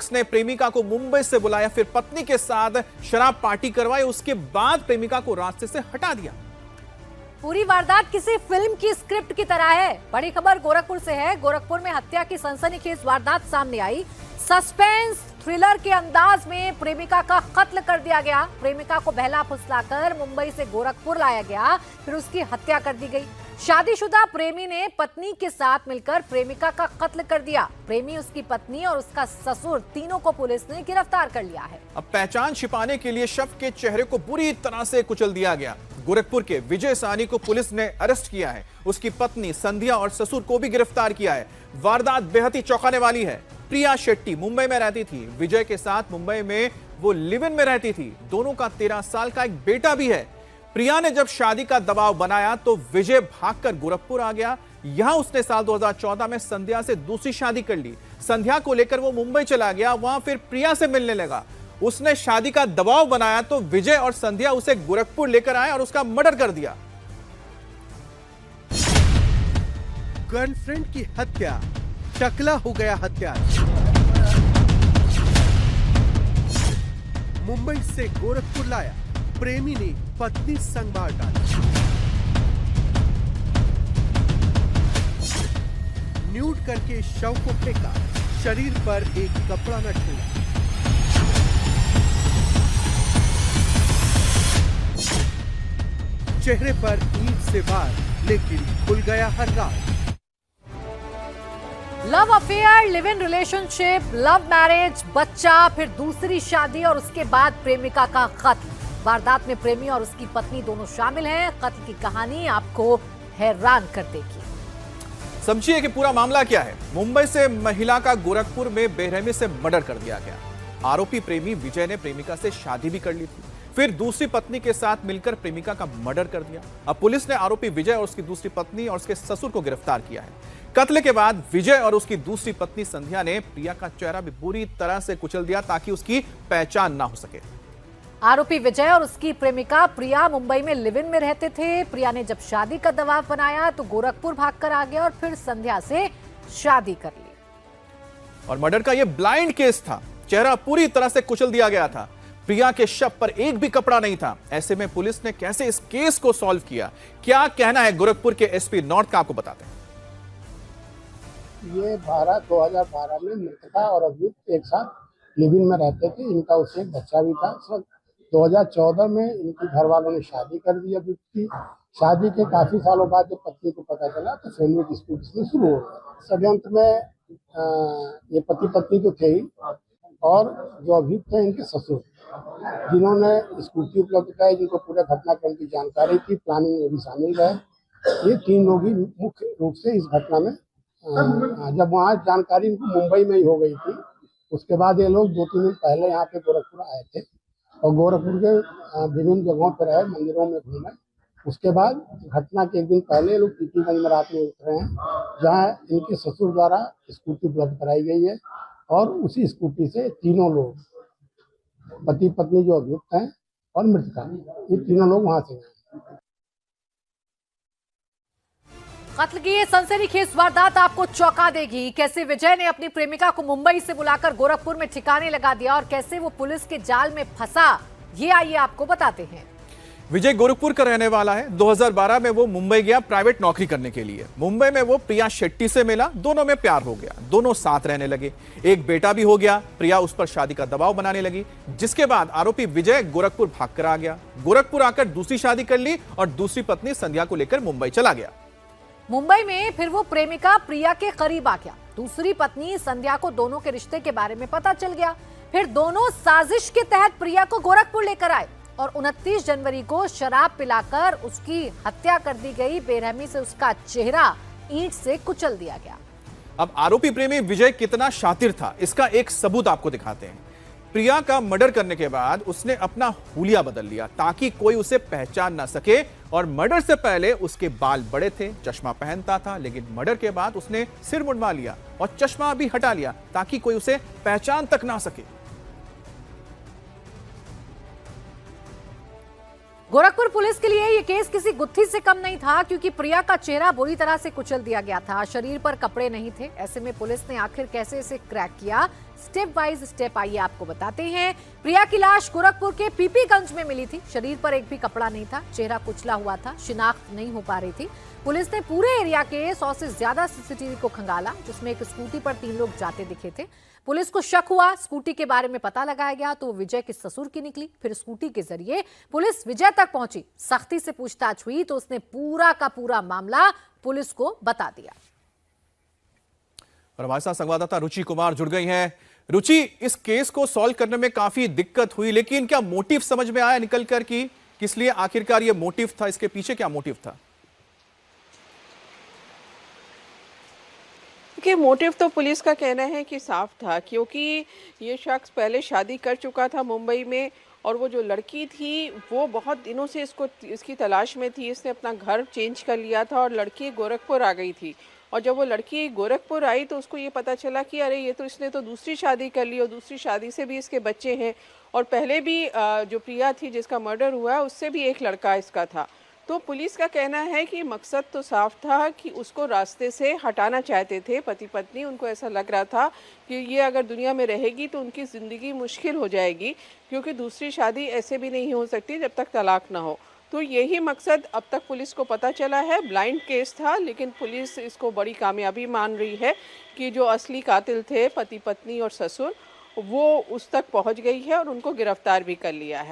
शख्स ने प्रेमिका को मुंबई से बुलाया, फिर पत्नी के साथ शराब पार्टी करवाई, उसके बाद प्रेमिका को रास्ते से हटा दिया। पूरी वारदात किसी फिल्म की स्क्रिप्ट की तरह है। बड़ी खबर गोरखपुर से है। गोरखपुर में हत्या की सनसनीखेज वारदात सामने आई। सस्पेंस थ्रिलर के अंदाज में प्रेमिका का कत्ल कर दिया गया। प्रेमिका को बहला फुसलाकर मुंबई से गोरखपुर लाया गया, फिर उसकी हत्या कर दी गई। शादीशुदा प्रेमी ने पत्नी के साथ मिलकर प्रेमिका का कत्ल कर दिया। प्रेमी, उसकी पत्नी और उसका ससुर, तीनों को पुलिस ने गिरफ्तार कर लिया है। अब पहचान छिपाने के लिए शव के चेहरे को बुरी तरह से कुचल दिया गया। गोरखपुर के विजय साहनी को पुलिस ने अरेस्ट किया है। उसकी पत्नी संध्या और ससुर को भी गिरफ्तार किया है। वारदात बेहद ही चौंकाने वाली है। प्रिया शेट्टी मुंबई में रहती थी। विजय के साथ मुंबई में वो लिव इन में रहती थी। दोनों का 13 साल का एक बेटा भी है। प्रिया ने जब शादी का दबाव बनाया तो विजय भागकर गोरखपुर आ गया। यहां उसने साल 2014 में संध्या से दूसरी शादी कर ली। संध्या को लेकर वो मुंबई चला गया। वहां फिर प्रिया से मिलने लगा। उसने शादी का दबाव बनाया तो विजय और संध्या उसे गोरखपुर लेकर आए और उसका मर्डर कर दिया। गर्लफ्रेंड की हत्या, टकला हो गया हत्या। मुंबई से गोरखपुर लाया, प्रेमी ने पत्नी संग मार डाली। न्यूड करके शव को फेंका, शरीर पर एक कपड़ा न छोड़ा। चेहरे पर ईंट से वार, लेकिन खुल गया हर राज। Love affair, live in relationship, love marriage, बच्चा, फिर दूसरी शादी और उसके बाद प्रेमिका का कत्ल। वारदात में प्रेमी और उसकी पत्नी दोनों शामिल हैं। कत्ल की कहानी आपको हैरान कर देगी। समझिए कि पूरा मामला क्या है। मुंबई से महिला का गोरखपुर में बेरहमी से मर्डर कर दिया गया। आरोपी प्रेमी विजय ने प्रेमिका से शादी भी कर ली थी, फिर दूसरी पत्नी के साथ मिलकर प्रेमिका का मर्डर कर दिया। अब पुलिस ने आरोपी विजय और उसकी दूसरी पत्नी और उसके ससुर को गिरफ्तार किया है। कत्ल के बाद विजय और उसकी दूसरी पत्नी संध्या ने प्रिया का चेहरा भी बुरी तरह से कुचल दिया ताकि उसकी पहचान ना हो सके। आरोपी विजय और उसकी प्रेमिका प्रिया मुंबई में लिव इन में रहते थे। प्रिया ने जब शादी का दबाव बनाया तो गोरखपुर भागकर आ गया और फिर संध्या से शादी कर ली। और मर्डर का यह ब्लाइंड केस था। चेहरा पूरी तरह से कुचल दिया गया था। प्रिया के शव पर एक भी कपड़ा नहीं था। ऐसे में पुलिस ने कैसे इस केस को सॉल्व किया, क्या कहना है गोरखपुर के एसपी नॉर्थ का, आपको बताते हैं। ये 2012 में मृतका और अभियुक्त एक साथ लिव इन में रहते थे। इनका उससे एक बच्चा भी था। 2014 में इनके घर वालों ने शादी कर दी। अभियुक्त की शादी के काफी सालों बाद जब पत्नी को पता चला तो फैमिली डिस्प्यूट इसमें शुरू हो गया। षड्यंत्र में ये पति पत्नी तो थे ही, और जो अभियुक्त थे इनके ससुर, जिन्होंने स्कूटी उपलब्ध कराई, जिनको पूरे घटनाक्रम की जानकारी थी, प्लानिंग में भी शामिल रहे। ये 3 लोग ही मुख्य रूप से इस घटना में, जब वहाँ जानकारी इनको मुंबई में ही हो गई थी, उसके बाद ये लोग 2-3 दिन पहले यहाँ पे गोरखपुर आए थे और गोरखपुर के विभिन्न जगहों पर रहे, मंदिरों में घूमे। उसके बाद घटना के एक दिन पहले लोग टीटीगंज में रात में उतरे हैं, जहाँ इनके ससुर द्वारा स्कूटी उपलब्ध कराई गई है और उसी स्कूटी से तीनों लोग, पति पत्नी जो अभियुक्त हैं और मृतका, ये तीनों लोग वहाँ से गए। कत्ल की ये सनसनीखेज वारदात आपको चौंका देगी। कैसे विजय ने अपनी प्रेमिका को मुंबई से बुलाकर गोरखपुर में ठिकाने लगा दिया और कैसे वो पुलिस के जाल में फंसा, ये आइए आपको बताते हैं। विजय गोरखपुर का रहने वाला है। 2012 में वो मुंबई गया प्राइवेट नौकरी करने के लिए। मुंबई में वो प्रिया शेट्टी से मिला, दोनों में प्यार हो गया, दोनों साथ रहने लगे, एक बेटा भी हो गया। प्रिया उस पर शादी का दबाव बनाने लगी, जिसके बाद आरोपी विजय गोरखपुर भागकर आ गया। गोरखपुर आकर दूसरी शादी कर ली और दूसरी पत्नी संध्या को लेकर मुंबई चला गया। मुंबई में फिर वो प्रेमिका प्रिया के करीब आ गया। दूसरी पत्नी संध्या को दोनों के रिश्ते के बारे में पता चल गया। फिर दोनों साजिश के तहत प्रिया को गोरखपुर लेकर आए और 29 जनवरी को शराब पिलाकर उसकी हत्या कर दी गई। बेरहमी से उसका चेहरा ईंट से कुचल दिया गया। अब आरोपी प्रेमी विजय कितना शातिर था, इसका एक सबूत आपको दिखाते हैं। प्रिया का मर्डर करने के बाद उसने अपना हुलिया बदल लिया ताकि कोई उसे पहचान ना सके, और मर्डर से पहले उसके बाल बड़े थे, चश्मा पहनता था, लेकिन मर्डर के बाद उसने सिर मुंडवा लिया और चश्मा भी हटा लिया ताकि कोई उसे पहचान तक ना सके। गोरखपुर पुलिस के लिए यह केस किसी गुत्थी से कम नहीं था, क्योंकि प्रिया का चेहरा बुरी तरह से कुचल दिया गया था, शरीर पर कपड़े नहीं थे। ऐसे में पुलिस ने आखिर कैसे इसे क्रैक किया, स्टेप वाइज स्टेप आइए आपको बताते हैं। प्रिया की लाश गोरखपुर के पीपीगंज में मिली थी। शरीर पर एक भी कपड़ा नहीं था, चेहरा कुचला हुआ था, शिनाख्त नहीं हो पा रही थी। पुलिस ने पूरे एरिया के 100 से ज्यादा सीसीटीवी को खंगाला, जिसमें एक स्कूटी पर 3 लोग जाते दिखे थे। पुलिस को शक हुआ, स्कूटी के बारे में पता लगाया गया तो वो विजय के ससुर की निकली। फिर स्कूटी के जरिए पुलिस विजय तक पहुंची, सख्ती से पूछताछ हुई तो उसने पूरा का पूरा मामला पुलिस को बता दिया। और हमारे साथ संवाददाता रुचि कुमार जुड़ गई हैं। रुचि, इस केस को सॉल्व करने में काफी दिक्कत हुई, लेकिन क्या मोटिव समझ में आया निकल कर कि किस लिए आखिरकार ये मोटिव था, इसके पीछे क्या मोटिव था? देखिए, मोटिव तो पुलिस का कहना है कि साफ था, क्योंकि ये शख्स पहले शादी कर चुका था मुंबई में और वो जो लड़की थी वो बहुत दिनों से इसकी तलाश में थी। इसने अपना घर चेंज कर लिया था और लड़की गोरखपुर आ गई थी। और जब वो लड़की गोरखपुर आई तो उसको ये पता चला कि अरे ये तो इसने तो दूसरी शादी कर ली और दूसरी शादी से भी इसके बच्चे हैं। और पहले भी जो प्रिया थी जिसका मर्डर हुआ उससे भी एक लड़का इसका था। तो पुलिस का कहना है कि मकसद तो साफ था कि उसको रास्ते से हटाना चाहते थे पति पत्नी। उनको ऐसा लग रहा था कि ये अगर दुनिया में रहेगी तो उनकी ज़िंदगी मुश्किल हो जाएगी, क्योंकि दूसरी शादी ऐसे भी नहीं हो सकती जब तक तलाक ना हो। तो यही मकसद अब तक पुलिस को पता चला है। ब्लाइंड केस था, लेकिन पुलिस इसको बड़ी कामयाबी मान रही है कि जो असली कातिल थे पति पत्नी और ससुर, वो उस तक पहुंच गई है और उनको गिरफ्तार भी कर लिया है।